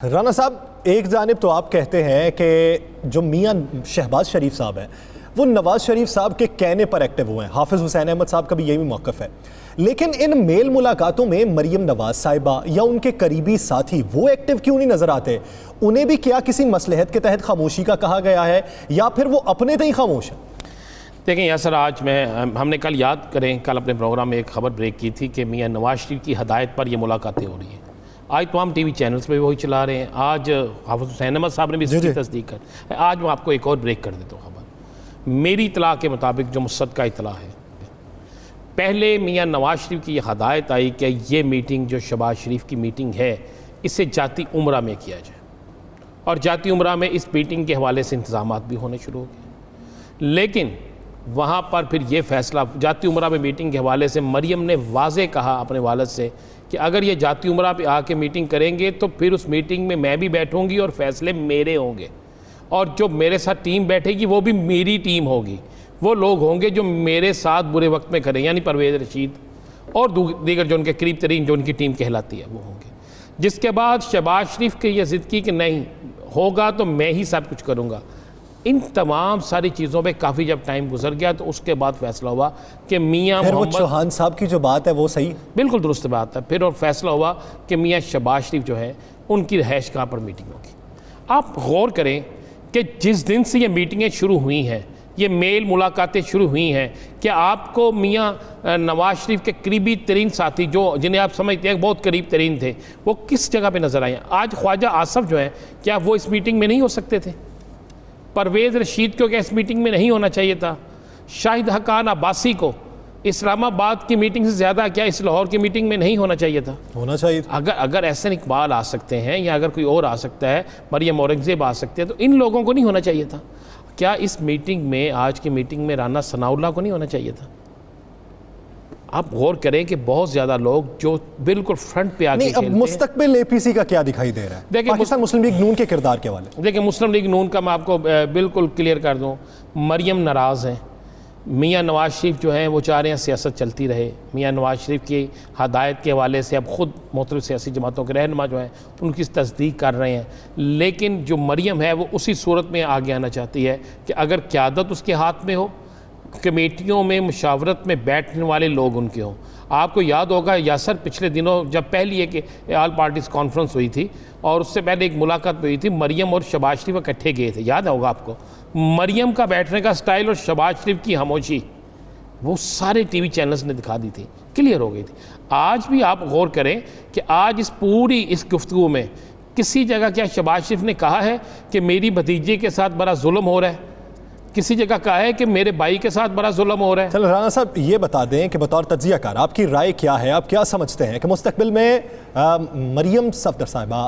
राना साहब, एक जानिब तो आप कहते हैं कि जो मियां शहबाज शरीफ साहब हैं वो नवाज शरीफ साहब के कहने पर एक्टिव हुए हैं। हाफिज हुसैन अहमद साहब का भी यही मौक़िफ़ है, लेकिन इन मेल मुलाकातों में मरियम नवाज साहिबा या उनके करीबी साथी वो एक्टिव क्यों नहीं नजर आते? उन्हें भी क्या किसी मसलहत के तहत खामोशी का कहा गया है या फिर वो अपने तय खामोश हैं? देखें यासर, आज हमने कल याद करें, कल अपने प्रोग्राम में एक खबर ब्रेक की थी कि मियां नवाज शरीफ की हदायत पर ये मुलाकातें हो रही हैं। आज तमाम टीवी चैनल्स पे भी वही चला रहे हैं। आज हाफिज हुसैन अहमद साहब ने भी इसकी तस्दीक कर। आज मैं आपको एक और ब्रेक कर देता हूँ खबर। मेरी इतला के मुताबिक जो मुसद्दक़ा इतला है, पहले मियां नवाज शरीफ की ये हदायत आई कि ये मीटिंग जो शहबाज शरीफ की मीटिंग है इसे जाती उम्रा में किया जाए, और जाती उम्रा में इस मीटिंग के हवाले से इंतज़ामात भी होने शुरू हो गए। लेकिन वहाँ पर फिर ये फ़ैसला जाती उम्रा में मीटिंग के हवाले से मरियम ने वाज़े कहा अपने वालिद से कि अगर ये जाती उम्रा पे आके मीटिंग करेंगे तो फिर उस मीटिंग में मैं भी बैठूंगी और फ़ैसले मेरे होंगे, और जो मेरे साथ टीम बैठेगी वो भी मेरी टीम होगी। वो लोग होंगे जो मेरे साथ बुरे वक्त में करें, यानी परवेज़ रशीद और दीगर जो उनके करीब तरीन जो उनकी टीम कहलाती है वो होंगे। जिसके बाद शहबाज शरीफ की ये ज़िद की कि नहीं होगा तो मैं ही सब कुछ करूँगा। इन तमाम सारी चीज़ों पे काफ़ी जब टाइम गुजर गया तो उसके बाद फैसला हुआ कि मियां मोहम्मद चौहान साहब की जो बात है वो सही, बिल्कुल दुरुस्त बात है। फिर और फैसला हुआ कि मियां शहबाज शरीफ जो है उनकी रिहाइश कहाँ पर मीटिंग होगी। आप गौर करें कि जिस दिन से ये मीटिंगें शुरू हुई हैं, ये मेल मुलाकातें शुरू हुई हैं, कि आपको मियां नवाज शरीफ के करीबी तरीन साथी जो जिन्हें आप समझते हैं बहुत करीब तरीन थे, वो किस जगह पर नज़र आए? आज ख्वाजा आसफ जो है, क्या वो इस मीटिंग में नहीं हो सकते थे? परवेज़ रशीद को क्या इस मीटिंग में नहीं होना चाहिए था? शाहिद हकान अब्बासी को इस्लामाबाद की मीटिंग से ज़्यादा क्या इस लाहौर की मीटिंग में नहीं होना चाहिए था? होना चाहिए था। अगर एहसन इकबाल आ सकते हैं या अगर कोई और आ सकता है, मरियम औरंगज़ेब आ सकते हैं, तो इन लोगों को नहीं होना चाहिए था? क्या इस मीटिंग में, आज की मीटिंग में राना सनाउल्लाह को नहीं होना चाहिए था? आप गौर करें कि बहुत ज़्यादा लोग जो बिल्कुल फ्रंट पे आके अब मुस्तकबिल एपीसी का क्या दिखाई दे रहा है? देखिए पाकिस्तान मुस्लिम लीग नून के किरदार के वाले, देखिए मुस्लिम लीग नून का मैं आपको बिल्कुल क्लियर कर दूं, मरियम नाराज़ हैं। मियां नवाज शरीफ जो हैं वो चाह रहे हैं सियासत चलती रहे। मियां नवाज शरीफ की हदायत के हवाले से अब ख़ुद मुख्तलिफ़ सियासी जमातों के रहनुमा जो हैं उनकी तस्दीक कर रहे हैं। लेकिन जो मरियम है वो उसी सूरत में आगे आना चाहती है कि अगर क़यादत उसके हाथ में हो, कमेटियों में मुशावरत में बैठने वाले लोग उनके हों। आपको याद होगा यासर, पिछले दिनों जब पहली एक ऑल पार्टीज़ कॉन्फ्रेंस हुई थी और उससे पहले एक मुलाकात हुई थी, मरियम और शहबाज शरीफ इकट्ठे गए थे, याद होगा आपको? मरियम का बैठने का स्टाइल और शहबाज शरीफ की खामोशी वो सारे टीवी चैनल्स ने दिखा दी थी, क्लियर हो गई थी। आज भी आप गौर करें कि आज इस पूरी इस गुफ्तगू में किसी जगह क्या शहबाज शरीफ ने कहा है कि मेरी भतीजे के साथ बड़ा जुल्म हो रहा है? किसी जगह कहा है कि मेरे भाई के साथ बड़ा जुल्म हो रहा है? चलो राना साहब, ये बता दें कि बतौर तज्ज़ियाकार आपकी राय क्या है? आप क्या समझते हैं कि मुस्तकबिल में मरियम सफदर साहिबा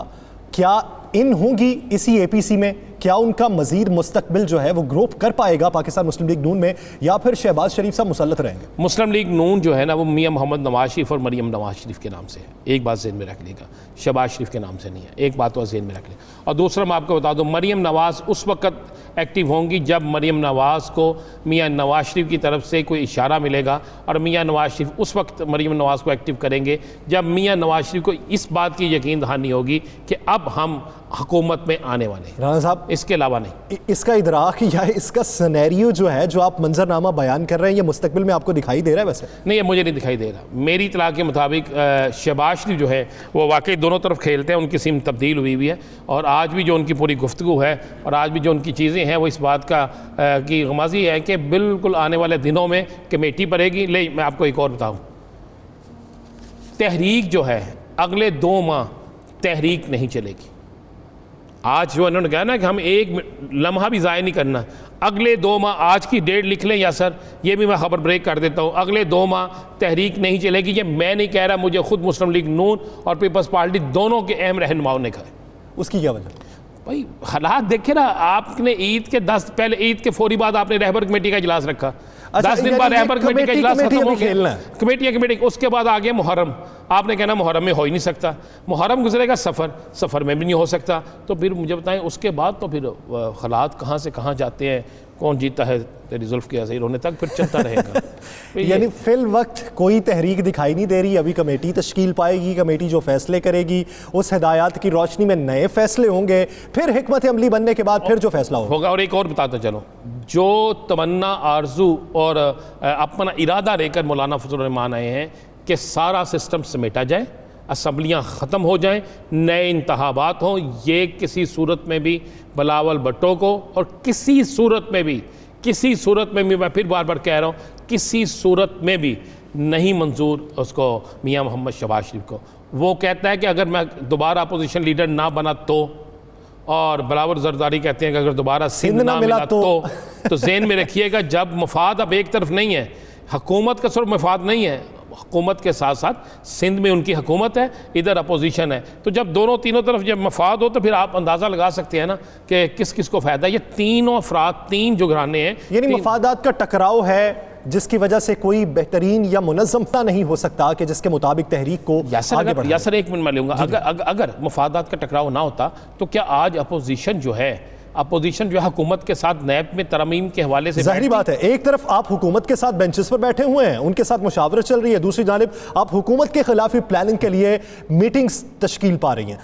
क्या इन होंगी इसी एपीसी में? क्या उनका मजीद मुस्तकबिल जो है वो ग्रो कर पाएगा पाकिस्तान मुस्लिम लीग नून में, या फिर शहबाज शरीफ साहब मुसल्लत रहेंगे? मुस्लिम लीग नून जो है ना वो मियां मोहम्मद नवाज शरीफ और मरियम नवाज शरीफ के नाम से है। एक बात ज़हन में रख लीजिएगा, शहबाज शरीफ के नाम से नहीं है। एक बात तो ज़हन में रख लें। और दूसरा मैं आपको बता दूं, मरियम नवाज़ उस वक्त एक्टिव होंगी जब मरियम नवाज़ को मियां नवाज शरीफ की तरफ से कोई इशारा मिलेगा, और मियां नवाज शरीफ उस वक्त मरियम नवाज़ को एक्टिव करेंगे जब मियां नवाज शरीफ को इस बात की यकीन दहानी होगी कि अब हम हुकूमत में आने वाले हैं। राना साहब, इसके अलावा नहीं। इसका इदराक या इसका सिनेरियो जो है, जो आप मंजरनामा बयान कर रहे हैं, ये मुस्तकबिल में आपको दिखाई दे रहा है? वैसे नहीं, ये मुझे नहीं दिखाई दे रहा। मेरी इतला के मुताबिक शहबाज शरीफ जो है वो वाकई दोनों तरफ खेलते हैं, उनकी सिम तब्दील हुई है, और आज भी जो उनकी पूरी गुफ्तगू है और आज भी जो उनकी चीज़ें हैं वो इस बात का की गमाजी है कि बिल्कुल आने वाले दिनों में कमेटी पड़ेगी। ले मैं आपको एक और बताऊँ, तहरीक जो है अगले 2 माह तहरीक नहीं चलेगी। आज जो इन्होंने कहा ना कि हम एक लम्हा भी ज़ाया नहीं करना, अगले 2 माह, आज की डेट लिख लें या सर, ये भी मैं खबर ब्रेक कर देता हूँ, अगले 2 माह तहरीक नहीं चलेगी। ये मैं नहीं कह रहा, मुझे खुद मुस्लिम लीग नून और पीपल्स पार्टी दोनों के अहम रहनुमाओं ने कहा। उसकी क्या वजह? भाई हालात देखे ना, आपने ईद के 10 पहले, ईद के फौरी बाद आपने रहबर कमेटी का इजलास रखा, 10 दिन बाद रहबर कमेटी का इजलास खत्म हो गया, कमेटी। उसके बाद आ गया मुहर्रम, आपने कहना मुहर्रम में हो ही नहीं सकता, मुहर्रम गुजरेगा सफ़र में भी नहीं हो सकता। तो फिर मुझे बताएं उसके बाद तो फिर हालात कहाँ से कहाँ जाते हैं, कौन जीता है तेरी जुल्फ के ऐसे ही रोने तक, फिर चलता रहेगा। तो यानी फिल वक्त कोई तहरीक दिखाई नहीं दे रही। अभी कमेटी तश्कील पाएगी, कमेटी जो फैसले करेगी उस हिदायत की रोशनी में नए फैसले होंगे, फिर हिकमत अमली बनने के बाद फिर जो फैसला होगा। और एक और बताता चलो, जो तमन्ना, आरजू और अपना इरादा लेकर मौलाना फजल रहमान आए हैं कि सारा सिस्टम समेटा जाए, असम्बलियाँ ख़त्म हो जाएं, नए इंतखाबात हों, ये किसी सूरत में भी बिलावल भुट्टो को, और किसी सूरत में भी मैं फिर बार बार कह रहा हूँ, किसी सूरत में भी नहीं मंजूर उसको मियाँ मोहम्मद शहबाज शरीफ को। वो कहता है कि अगर मैं दोबारा अपोजिशन लीडर ना बना तो, और बिलावल जरदारी कहते हैं कि अगर दोबारा सिंध ना मिला तो ज़हन में रखिएगा, जब मफाद अब एक तरफ नहीं है, हुकूमत का सिर्फ मफाद नहीं है, हुकूमत के साथ साथ सिंध में उनकी हुकूमत है, इधर अपोजिशन है, तो जब दोनों तीनों तरफ जब मफाद हो तो फिर आप अंदाज़ा लगा सकते हैं ना कि किस किस को फ़ायदा। ये तीनों अफराद, तीन जो घराने हैं, यानी मफादात का टकराव है जिसकी वजह से कोई बेहतरीन या मुनज़्ज़मता नहीं हो सकता कि जिसके मुताबिक तहरीक को आगे बढ़ाया। यासर एक मिनट मैं लूँगा, अगर मफादात का टकराव ना होता तो क्या आज अपोजिशन जो है हुकूमत के साथ नैब में तरमीम के हवाले से, ज़ाहिरी बात है, एक तरफ आप हुकूमत के साथ बेंचेस पर बैठे हुए हैं, उनके साथ मुशावरत चल रही है, दूसरी जानिब आप हुकूमत के खिलाफ प्लानिंग के लिए मीटिंग्स तश्कील पा रही हैं।